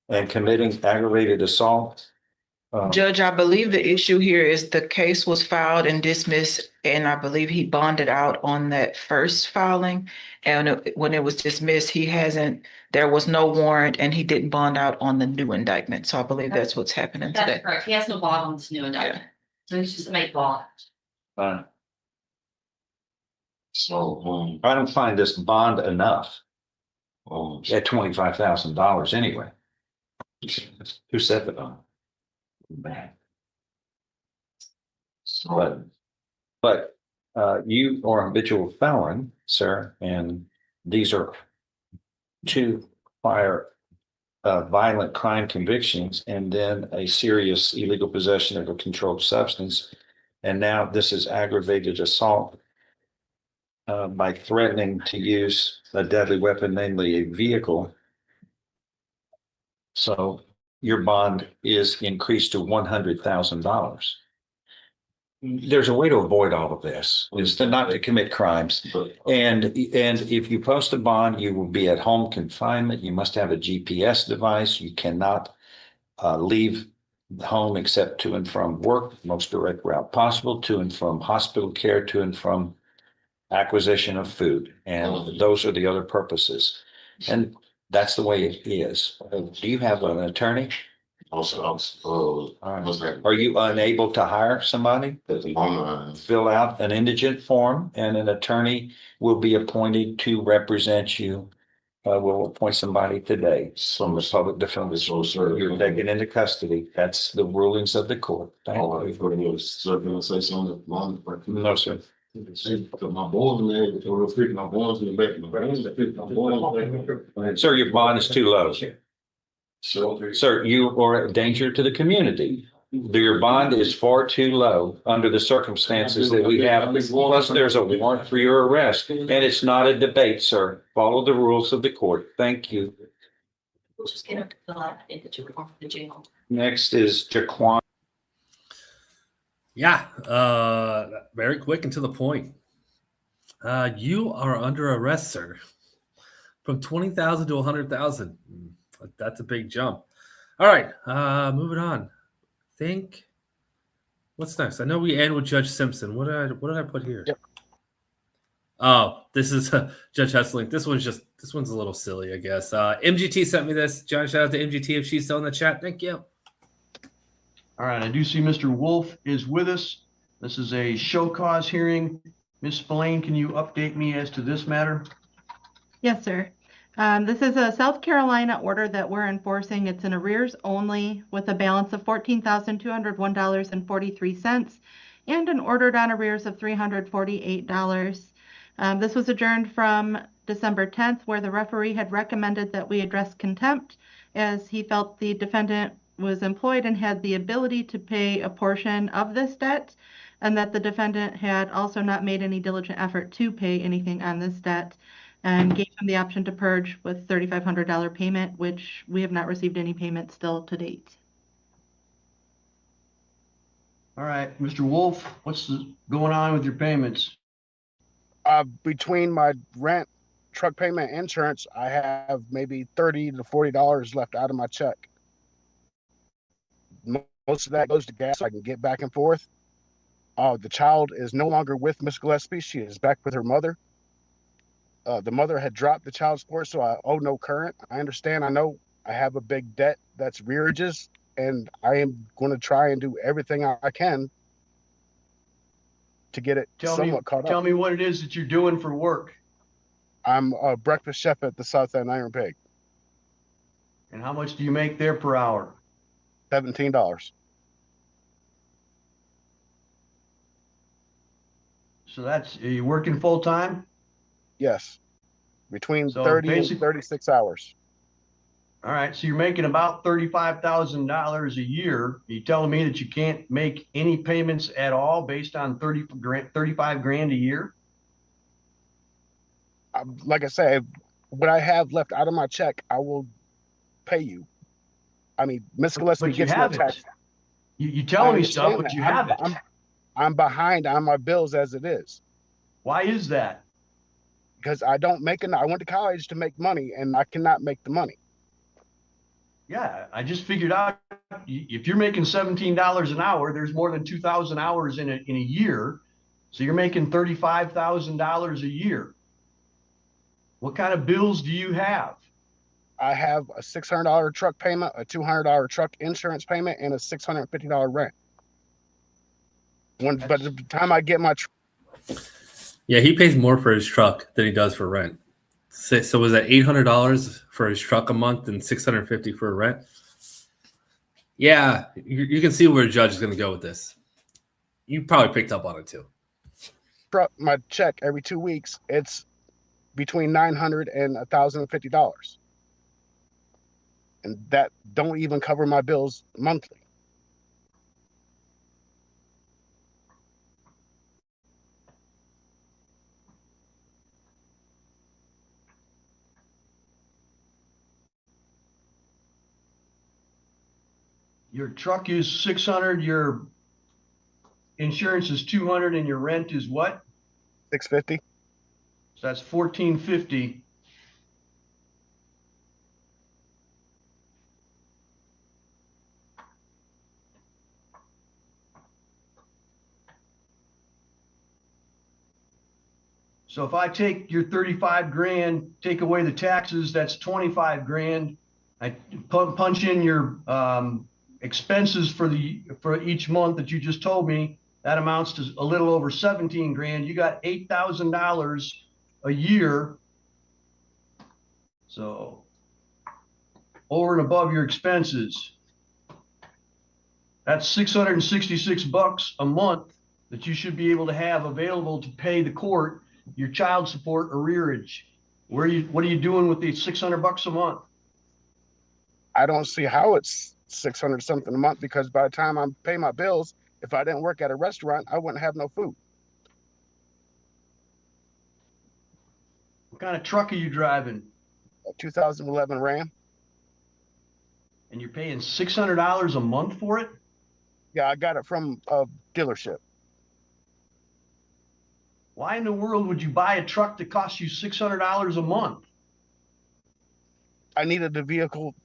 and committing aggravated assault. Judge, I believe the issue here is the case was filed and dismissed, and I believe he bonded out on that first filing. And when it was dismissed, there was no warrant, and he didn't bond out on the new indictment. So I believe that's what's happening today. That's correct. He has no bond on this new indictment. So it's just a make bond. Fine. So, I don't find this bond enough um, at $25,000 anyway. Who said the bond? Bad. But you are a habitual felon, sir, and these are two prior violent crime convictions and then a serious illegal possession of a controlled substance. And now this is aggravated assault by threatening to use a deadly weapon, namely a vehicle. So your bond is increased to $100,000. There's a way to avoid all of this, is to not to commit crimes. And if you post a bond, you will be at home confinement. You must have a GPS device. You cannot leave the home except to and from work, most direct route possible, to and from hospital care, to and from acquisition of food. And those are the other purposes. And that's the way it is. Do you have an attorney? also, Are you unable to hire somebody? Fill out an indigent form and an attorney will be appointed to represent you. We'll appoint somebody today from the public defender. So, sir, You're taken into custody. That's the rulings of the court. Thank all you. right, for you, sir, can I say something? No, sir. My boys in there, so real quick, my boys in the back, my boys. Sir, your bond is too low. So, Sir, you are a danger to the community. Your bond is far too low under the circumstances that we have. Plus, there's a warrant for your arrest. And it's not a debate, sir. Follow the rules of the court. Thank you. Just get them to fill out indigent form for the jail. Next is Jaquan. Yeah, very quick and to the point. You are under arrest, sir. From 20,000 to 100,000. That's a big jump. All right, moving on. What's next? I know we end with Judge Simpson. What did I put here? Yep. Oh, this is Judge Hesselink. This one's a little silly, I guess. MGT sent me this. John, shout out to MGT if she's still in the chat. Thank you. All right, I do see Mr. Wolf is with us. This is a show cause hearing. Ms. Spillane, can you update me as to this matter? Yes, sir. This is a South Carolina order that we're enforcing. It's an arrears only with a balance of $14,201.43 and an ordered on arrears of $348. This was adjourned from December 10th, where the referee had recommended that we address contempt as he felt the defendant was employed and had the ability to pay a portion of this debt, and that the defendant had also not made any diligent effort to pay anything on this debt, and gave him the option to purge with $3,500 payment, which we have not received any payment still to date. All right, Mr. Wolf, what's going on with your payments? Between my rent, truck payment, insurance, I have maybe $30 to $40 left out of my check. Most of that goes to gas so I can get back and forth. The child is no longer with Miss Gillespie. She is back with her mother. The mother had dropped the child support, so I owe no current. I understand. I know I have a big debt that's rearages, and I am going to try and do everything I can to get it somewhat caught up. Tell me what it is that you're doing for work. I'm a breakfast chef at the South End Iron Pig. And how much do you make there per hour? $17. So are you working full time? Yes. Between 30 and 36 hours. All right. So you're making about $35,000 a year. Are you telling me that you can't make any payments at all based on 35 grand a year? Like I said, what I have left out of my check, I will pay you. I mean, Miss Gillespie gets no tax. You telling me stuff, but you haven't. I'm behind on my bills as it is. Why is that? Because I don't make enough. I went to college to make money, and I cannot make the money. Yeah, I just figured out if you're making $17 an hour, there's more than 2,000 hours in a year. So you're making $35,000 a year. What kind of bills do you have? I have a $600 truck payment, a $200 truck insurance payment, and a $650 rent. But by the time I get my Yeah, he pays more for his truck than he does for rent. So was that $800 for his truck a month and $650 for rent? Yeah, you can see where the judge is going to go with this. You probably picked up on it too. my check every 2 weeks, it's between $900 and $1,050, and that don't even cover my bills monthly. Your truck is 600, your insurance is 200, and your rent is what? 650. So that's 1450. So if I take your 35 grand, take away the taxes, that's 25 grand. I punch in your expenses for each month that you just told me. That amounts to a little over 17 grand. You got $8,000 a year. So over and above your expenses, that's $666 a month that you should be able to have available to pay the court your child support arrearage. What are you doing with the $600 a month? I don't see how it's 600 something a month, because by the time I pay my bills, if I didn't work at a restaurant, I wouldn't have no food. What kind of truck are you driving? A 2011 Ram. And you're paying $600 a month for it? Yeah, I got it from a dealership. Why in the world would you buy a truck that costs you $600 a month? I needed the vehicle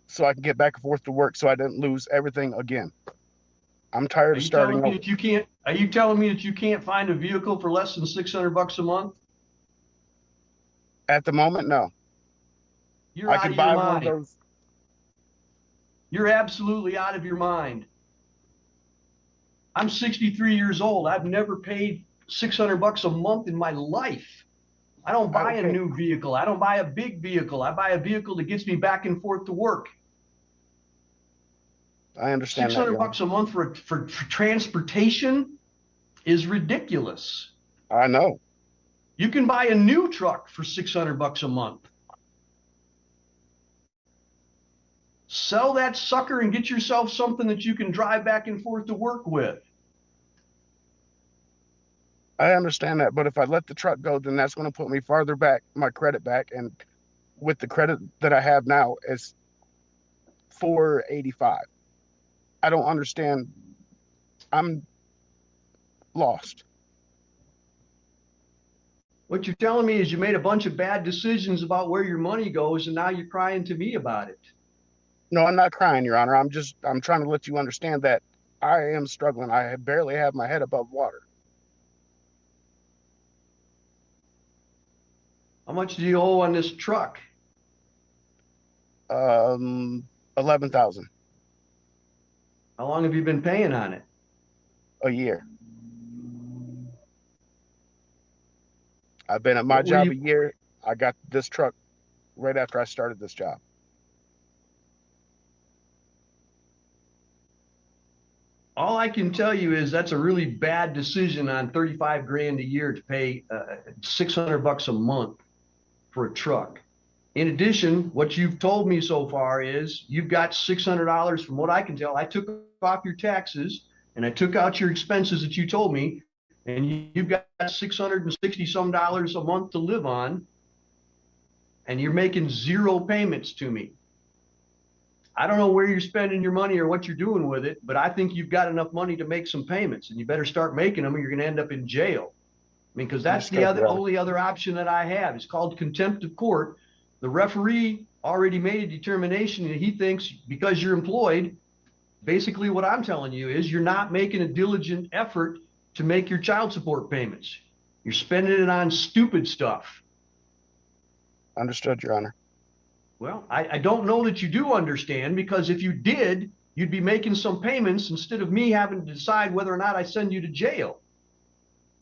so I can get back and forth to work, so I didn't lose everything again. I'm tired of starting over. Are you telling me that you can't find a vehicle for less than $600 a month? At the moment, no. You're I out could of your buy mind. one of those. You're absolutely out of your mind. I'm 63 years old. I've never paid $600 a month in my life. I don't buy a new vehicle. I don't buy a big vehicle. I buy a vehicle that gets me back and forth to work. I understand. $600 a month for transportation is ridiculous. I know. You can buy a new truck for $600 a month. Sell that sucker and get yourself something that you can drive back and forth to work with. I understand that, but if I let the truck go, then that's going to put me farther back, my credit back, and with the credit that I have now, it's 485. I don't understand. I'm lost. What you're telling me is you made a bunch of bad decisions about where your money goes, and now you're crying to me about it. No, I'm not crying, Your Honor. I'm trying to let you understand that I am struggling. I barely have my head above water. How much do you owe on this truck? $11,000. How long have you been paying on it? A year. I've been at my job a year. I got this truck right after I started this job. All I can tell you is that's a really bad decision on 35 grand a year to pay $600 a month for a truck. In addition, what you've told me so far is you've got $600 from what I can tell. I took off your taxes and I took out your expenses that you told me, and you've got $660 some a month to live on, and you're making zero payments to me. I don't know where you're spending your money or what you're doing with it, but I think you've got enough money to make some payments, and you better start making them or you're going to end up in jail. I mean, because that's the only other option that I have. It's called contempt of court. The referee already made a determination that he thinks because you're employed, basically what I'm telling you is you're not making a diligent effort to make your child support payments. You're spending it on stupid stuff. Understood, Your Honor. Well, I don't know that you do understand, because if you did, you'd be making some payments instead of me having to decide whether or not I send you to jail.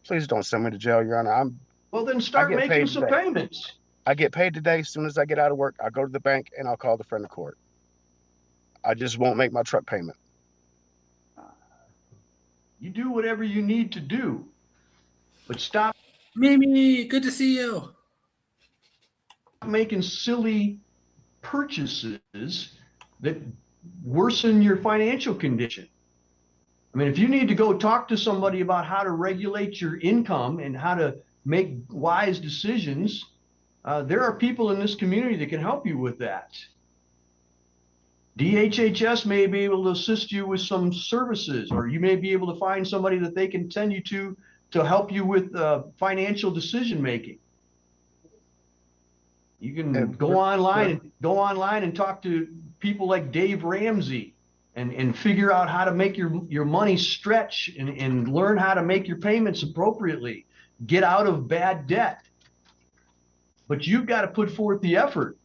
Please don't send me to jail, Your Honor. Well, then start making some payments. I get paid today. As soon as I get out of work, I go to the bank and I'll call the friend of court. I just won't make my truck payment. You do whatever you need to do, but stop. Mimi, good to see you. Making silly purchases that worsen your financial condition. I mean, if you need to go talk to somebody about how to regulate your income and how to make wise decisions, there are people in this community that can help you with that. DHHS may be able to assist you with some services, or you may be able to find somebody that they can send you to help you with financial decision making. You can go online and talk to people like Dave Ramsey and figure out how to make your money stretch and learn how to make your payments appropriately. Get out of bad debt. But you've got to put forth the effort.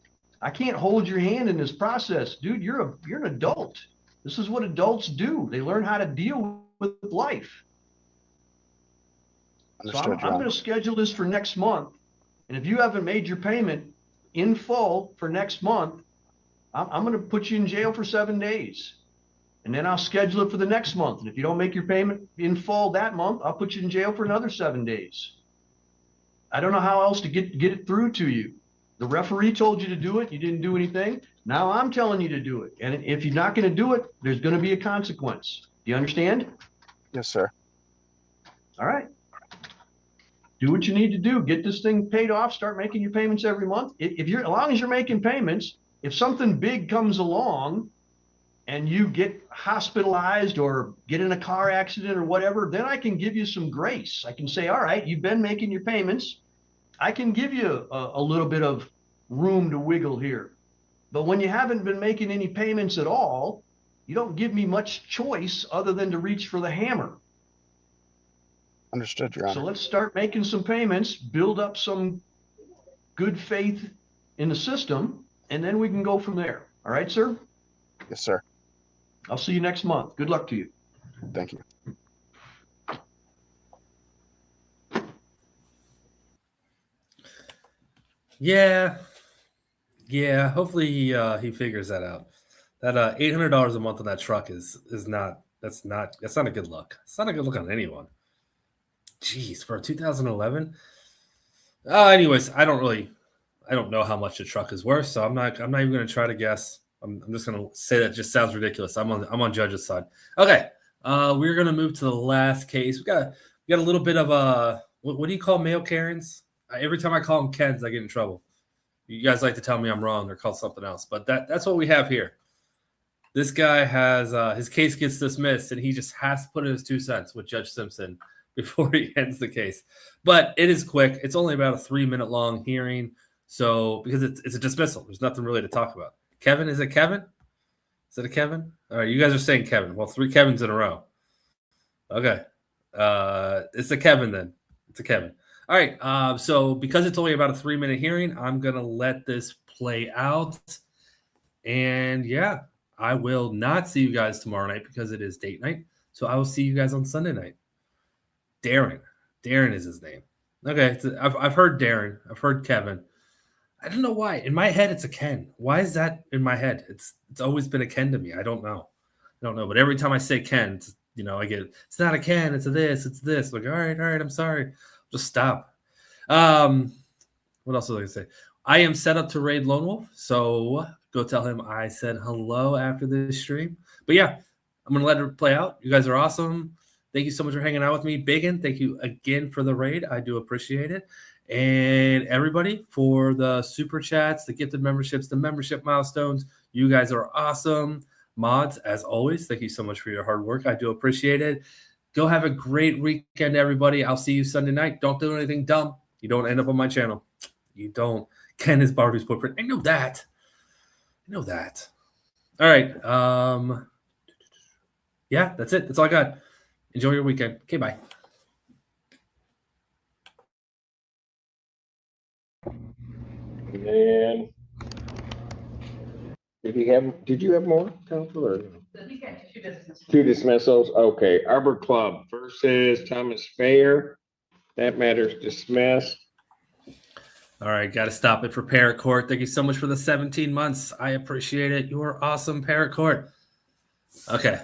I can't hold your hand in this process. Dude, you're an adult. This is what adults do. They learn how to deal with life. So I'm going to schedule this for next month. And if you haven't made your payment in full for next month, I'm going to put you in jail for 7 days. And then I'll schedule it for the next month. And if you don't make your payment in full that month, I'll put you in jail for another 7 days. I don't know how else to get it through to you. The referee told you to do it. You didn't do anything. Now I'm telling you to do it. And if you're not going to do it, there's going to be a consequence. Do you understand? Yes, sir. All right. Do what you need to do. Get this thing paid off. Start making your payments every month. As long as you're making payments, if something big comes along and you get hospitalized or get in a car accident or whatever, then I can give you some grace. I can say, all right, you've been making your payments. I can give you a little bit of room to wiggle here. But when you haven't been making any payments at all, you don't give me much choice other than to reach for the hammer. Understood, Your Honor. So let's start making some payments, build up some good faith in the system, and then we can go from there. All right, sir? Yes, sir. I'll see you next month. Good luck to you. Thank you. Yeah. Hopefully he figures that out. That $800 a month on that truck is not a good look. It's not a good look on anyone. Jeez, for 2011. Anyways, I don't know how much the truck is worth, so I'm not even going to try to guess. I'm just going to say that just sounds ridiculous. I'm on judge's side. Okay, we're going to move to the last case. We got a little bit of a what do you call male Karens? Every time I call them Kens, I get in trouble. You guys like to tell me I'm wrong. They're called something else, but that's what we have here. This guy has his case gets dismissed, and he just has to put in his 2 cents with Judge Simpson before he ends the case. But it is quick. It's only about a 3-minute long hearing, so because it's a dismissal, there's nothing really to talk about. Kevin, is it Kevin? Is it a Kevin? All right, you guys are saying Kevin. Well, 3 Kevins in a row. Okay, it's a Kevin then. It's a Kevin. All right, so because it's only about a 3-minute hearing, I'm going to let this play out. And yeah, I will not see you guys tomorrow night because it is date night. So I will see you guys on Sunday night. Darren is his name. Okay, I've heard Darren. I've heard Kevin. I don't know why. In my head, it's a Ken. Why is that in my head? It's always been a Ken to me. I don't know. But every time I say Ken, I get it's not a Ken. It's a this. It's this. Like, all right. I'm sorry. Just stop. What else was I going to say? I am set up to raid Lone Wolf, so go tell him I said hello after this stream. But yeah, I'm going to let it play out. You guys are awesome. Thank you so much for hanging out with me. Biggin, thank you again for the raid. I do appreciate it. And everybody for the super chats, the gifted memberships, the membership milestones. You guys are awesome. Mods, as always, thank you so much for your hard work. I do appreciate it. Go have a great weekend, everybody. I'll see you Sunday night. Don't do anything dumb. You don't end up on my channel. You don't. Ken is Barbie's footprint. I know that. All right. Yeah, that's it. That's all I got. Enjoy your weekend. Okay, bye. And did you have more, Counselor? Two dismissals. Okay. Arbor Club versus Thomas Fair. That matter's dismissed. All right, got to stop it for Parrot Court. Thank you so much for the 17 months. I appreciate it. You are awesome, Parrot Court. Okay,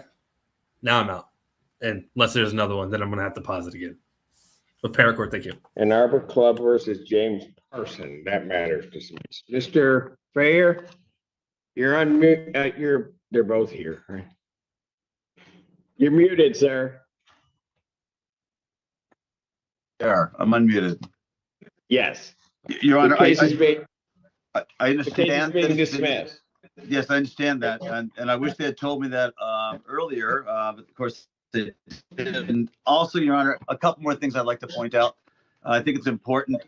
now I'm out. And unless there's another one, then I'm going to have to pause it again. But Parrot Court, thank you. And Arbor Club versus James Parson. That matter's dismissed. Mr. Fair, you're on mute. They're both here. Right? You're muted, sir. There, I'm unmuted. Yes. Your Honor, I understand. the case is being dismissed. Yes, I understand that, and I wish they had told me that earlier. But of course, they didn't. And also, Your Honor, a couple more things I'd like to point out. I think it's important.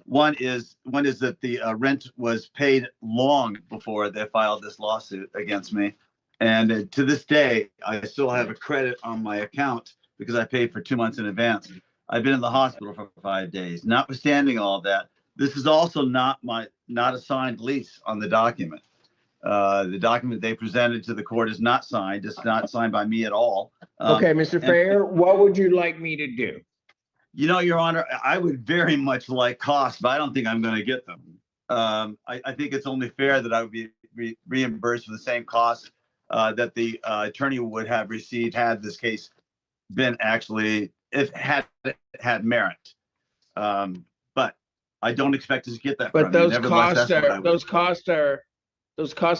One is that the rent was paid long before they filed this lawsuit against me, and to this day, I still have a credit on my account because I paid for 2 months in advance. I've been in the hospital for 5 days. Notwithstanding all of that, this is also not a signed lease on the document. The document they presented to the court is not signed. It's not signed by me at all. Okay, Mr. Fair, what would you like me to do? You know, Your Honor, I would very much like costs, but I don't think I'm going to get them. I think it's only fair that I would be reimbursed for the same costs that the attorney would have received had this case been actually, if had merit. But I don't expect to get that. But those costs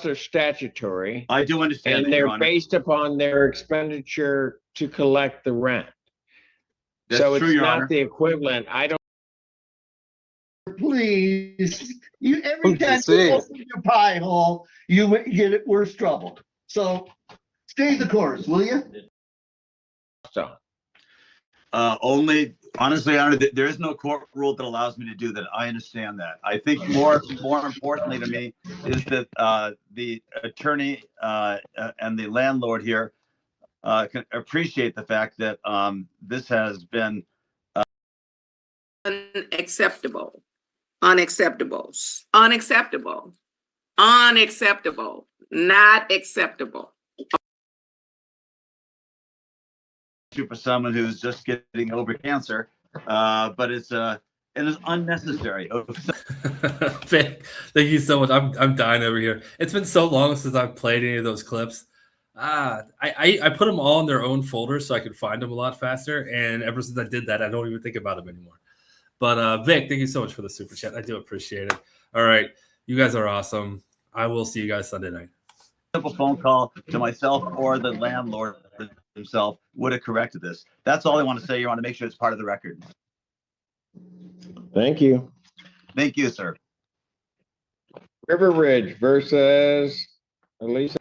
are statutory. I do understand, and they're based upon their expenditure to collect the rent. That's so true, it's Your not Honor. the equivalent. I don't. Please, every time you open your pie hole, you get it worse trouble. So stay the course, will you? So. Only, honestly, Your Honor, there is no court rule that allows me to do that. I understand that. I think more importantly to me is that the attorney and the landlord here can appreciate the fact that this has been unacceptable, not acceptable. For someone who's just getting over cancer, but it is unnecessary. Thank you so much. I'm dying over here. It's been so long since I've played any of those clips. I put them all in their own folder so I could find them a lot faster. And ever since I did that, I don't even think about them anymore. But Vic, thank you so much for the super chat. I do appreciate it. All right, you guys are awesome. I will see you guys Sunday night. Simple phone call to myself or the landlord himself would have corrected this. That's all I want to say. You want to make sure it's part of the record. Thank you. Thank you, sir. River Ridge versus Elisa.